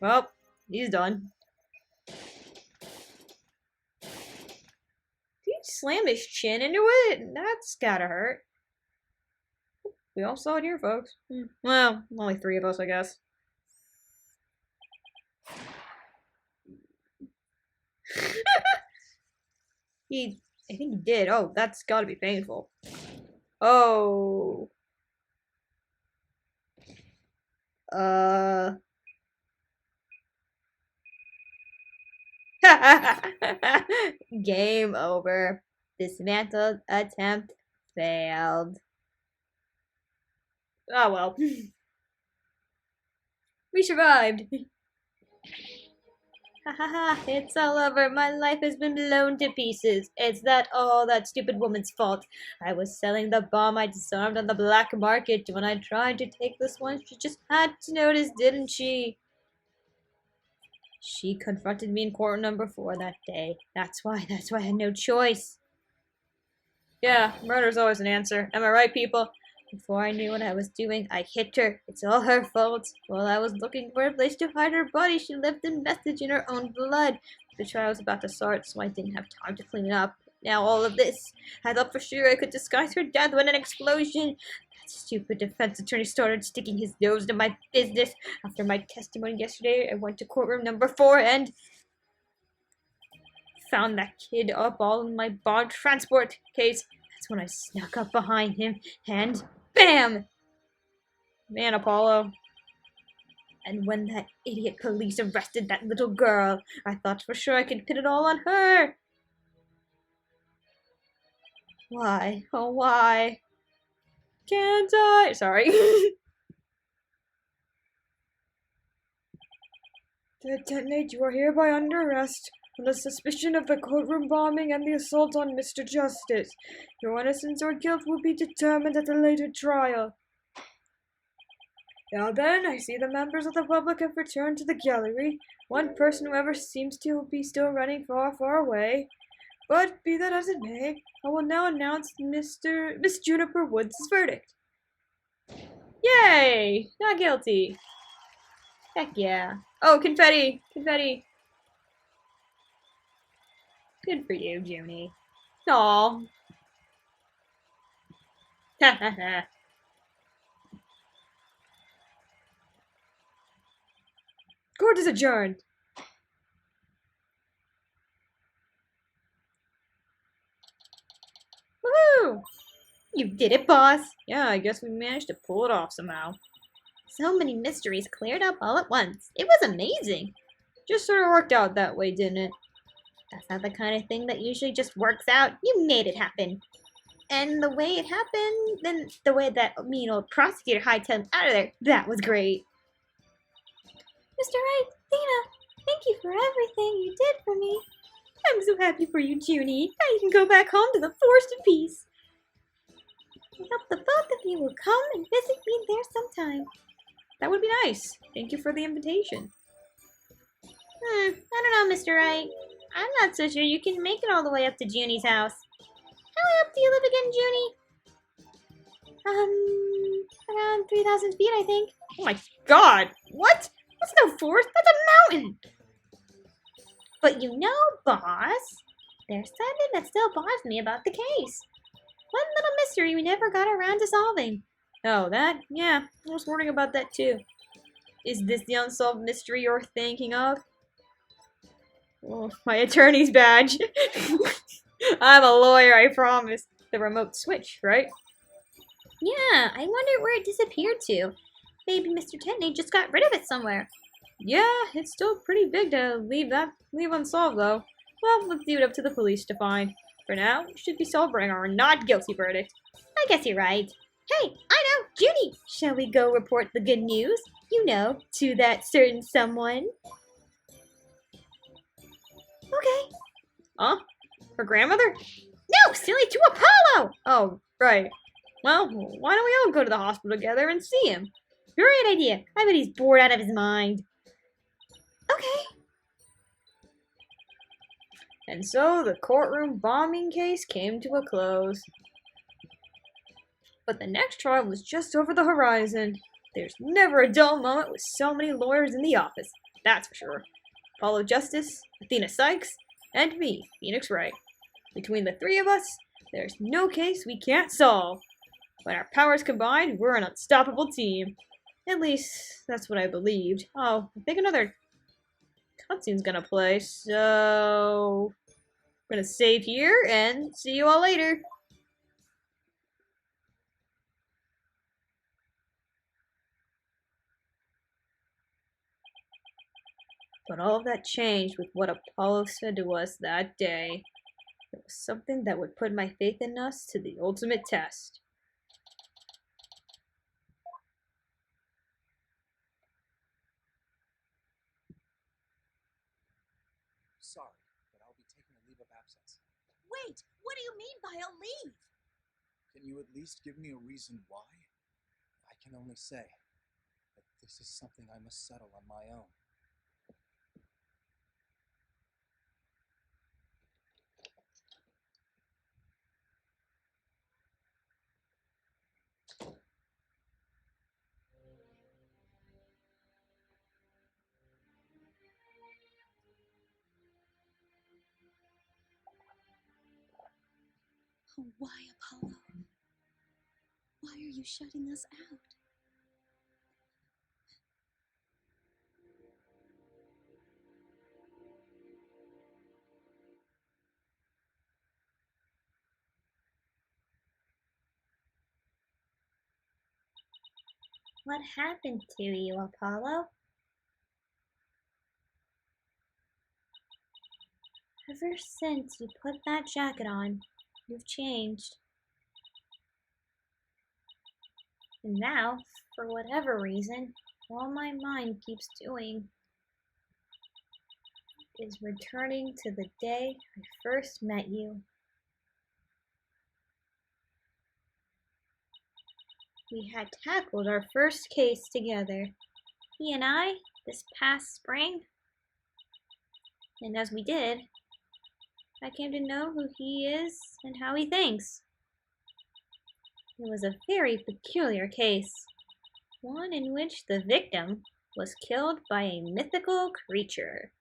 Well, he's done. He slammed his chin into it? That's gotta hurt. We all saw it here, folks. Well, only 3 of us, I guess. I think he did. Oh, that's gotta be painful. Oh. Game over. Dismantled attempt failed. Oh well. We survived. Ha ha ha, it's all over. My life has been blown to pieces. It's all that stupid woman's fault. I was selling the bomb I disarmed on the black market. When I tried to take this one, she just had to notice, didn't she? She confronted me in court number 4 that day. That's why I had no choice. Yeah, murder's always an answer. Am I right, people? Before I knew what I was doing, I hit her. It's all her fault. While I was looking for a place to hide her body, she left a message in her own blood. The trial was about to start, so I didn't have time to clean it up. Now all of this. I thought for sure I could disguise her death when an explosion. That stupid defense attorney started sticking his nose into my business. After my testimony yesterday, I went to courtroom number 4 and found that kid up all in my bond transport case. That's when I snuck up behind him and BAM! Man, Apollo. And when that idiot police arrested that little girl, I thought for sure I could pin it all on her. Why? Oh, why? Can't I? Sorry. Detonate, you are hereby under arrest on the suspicion of the courtroom bombing and the assault on Mr. Justice. Your innocence or guilt will be determined at a later trial. Now then, I see the members of the public have returned to the gallery. One person, however, seems to be still running far, far away. But be that as it may, I will now announce Miss Juniper Woods' verdict. Yay! Not guilty. Heck yeah. Oh, confetti! Confetti! Good for you, Junie. Aw. Ha ha ha. Court is adjourned. Woohoo! You did it, boss. Yeah, I guess we managed to pull it off somehow. So many mysteries cleared up all at once. It was amazing. Just sort of worked out that way, didn't it? That's not the kind of thing that usually just works out. You made it happen. And the way it happened, then the way that mean old prosecutor hightailed him out of there, that was great. Mr. Wright, Athena, thank you for everything you did for me. I'm so happy for you, Junie. Now you can go back home to the forest in peace. I hope the both of you will come and visit me there sometime. That would be nice. Thank you for the invitation. I don't know, Mr. Wright. I'm not so sure you can make it all the way up to Junie's house. How high up do you live again, Junie? Around 3,000 feet, I think. Oh my god! What? That's no forest, that's a mountain! But you know, boss, there's something that still bothers me about the case. One little mystery we never got around to solving. Oh, that? Yeah, I was wondering about that too. Is this the unsolved mystery you're thinking of? Oh, my attorney's badge. I'm a lawyer, I promise. The remote switch, right? Yeah, I wonder where it disappeared to. Maybe Mr. Tentney just got rid of it somewhere. Yeah, it's still pretty big to leave unsolved though. Well, let's leave it up to the police to find. For now, we should be celebrating our not guilty verdict. I guess you're right. Hey, I know, Junie! Shall we go report the good news? You know, to that certain someone. Okay. Huh? Her grandmother? No, silly, to Apollo! Oh, right. Well, why don't we all go to the hospital together and see him? Great idea. I bet he's bored out of his mind. Okay. And so the courtroom bombing case came to a close. But the next trial was just over the horizon. There's never a dull moment with so many lawyers in the office, that's for sure. Apollo Justice, Athena Sykes, and me, Phoenix Wright. Between the three of us, there's no case we can't solve. When our powers combined, we're an unstoppable team. At least, that's what I believed. Oh, I think another cutscene's gonna play, so we're gonna save here and see you all later. But all of that changed with what Apollo said to us that day. It was something that would put my faith in us to the ultimate test. Sorry, but I'll be taking a leave of absence. Wait, what do you mean by a leave? Can you at least give me a reason why? I can only say that this is something I must settle on my own. Oh, why, Apollo? Why are you shutting us out? What happened to you, Apollo? Ever since you put that jacket on, you've changed. And now, for whatever reason, all my mind keeps doing is returning to the day I first met you. We had tackled our first case together, he and I, this past spring. And as we did, I came to know who he is and how he thinks. It was a very peculiar case, one in which the victim was killed by a mythical creature.